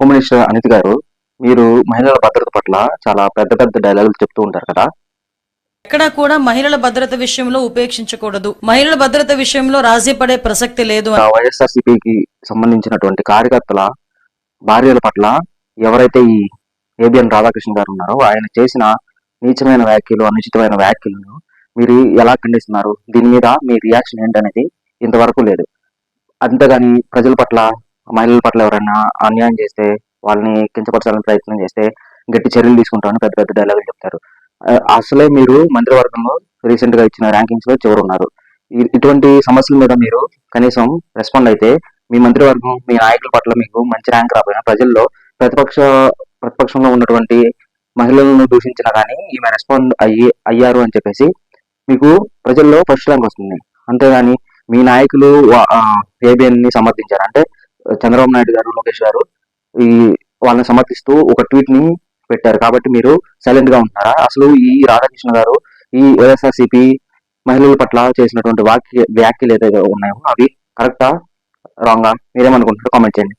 Home minister Anitha గారు, మీరు మహిళల భద్రత పట్ల చాలా పెద్ద పెద్ద డైలాగులు చెప్తూ ఉంటారు కదా. ఎక్కడా కూడా మహిళల భద్రత విషయంలో ఉపేక్షించకూడదు, మహిళల భద్రత విషయంలో రాజీ పడే ప్రసక్తి లేదు అని. వైఎస్ఆర్సీపీకి సంబంధించినటువంటి కార్యకర్తల భార్యల పట్ల ఎవరైతే ఈ ఏబిఎన్ రాధాకృష్ణ గారు ఉన్నారో ఆయన చేసిన నీచమైన వ్యాఖ్యలు, అనుచితమైన వ్యాఖ్యలను మీరు ఎలా ఖండిస్తున్నారు? దీని మీద మీ రియాక్షన్ ఏంటనేది ఇంతవరకు లేదు. అంతేగాని ప్రజల పట్ల, మహిళల పట్ల ఎవరైనా అన్యాయం చేస్తే, వాళ్ళని కించపరచాలని ప్రయత్నం చేస్తే గట్టి చర్యలు తీసుకుంటామని పెద్ద పెద్ద డైలాగులు చెప్తారు. అసలే మీరు మంత్రివర్గంలో రీసెంట్ గా ఇచ్చిన ర్యాంకింగ్స్ లో చివరున్నారు. ఇటువంటి సమస్యల మీద మీరు కనీసం రెస్పాండ్ అయితే మీ మంత్రివర్గం, మీ నాయకుల పట్ల మీకు మంచి ర్యాంక్ రాబోయినా ప్రజల్లో ప్రతిపక్షంలో ఉన్నటువంటి మహిళలను దూషించినా కానీ ఈమె రెస్పాండ్ అయ్యారు అని చెప్పేసి మీకు ప్రజల్లో ఫస్ట్ ర్యాంక్ వస్తుంది. అంతేగాని మీ నాయకులు ఏబిఎన్ ని సమర్థించారు అంటే చంద్రబాబు నాయుడు గారు, లోకేష్ గారు ఈ వాళ్ళని సమర్థిస్తూ ఒక ట్వీట్ ని పెట్టారు కాబట్టి మీరు సైలెంట్ గా ఉంటున్నారా? అసలు ఈ రాధాకృష్ణ గారు ఈ వైఎస్ఆర్సీపీ మహిళల పట్ల చేసినటువంటి వ్యాఖ్యలు ఏదైతే ఉన్నాయో అవి కరెక్టా, రాంగా, మీరేమనుకుంటారో కామెంట్ చేయండి.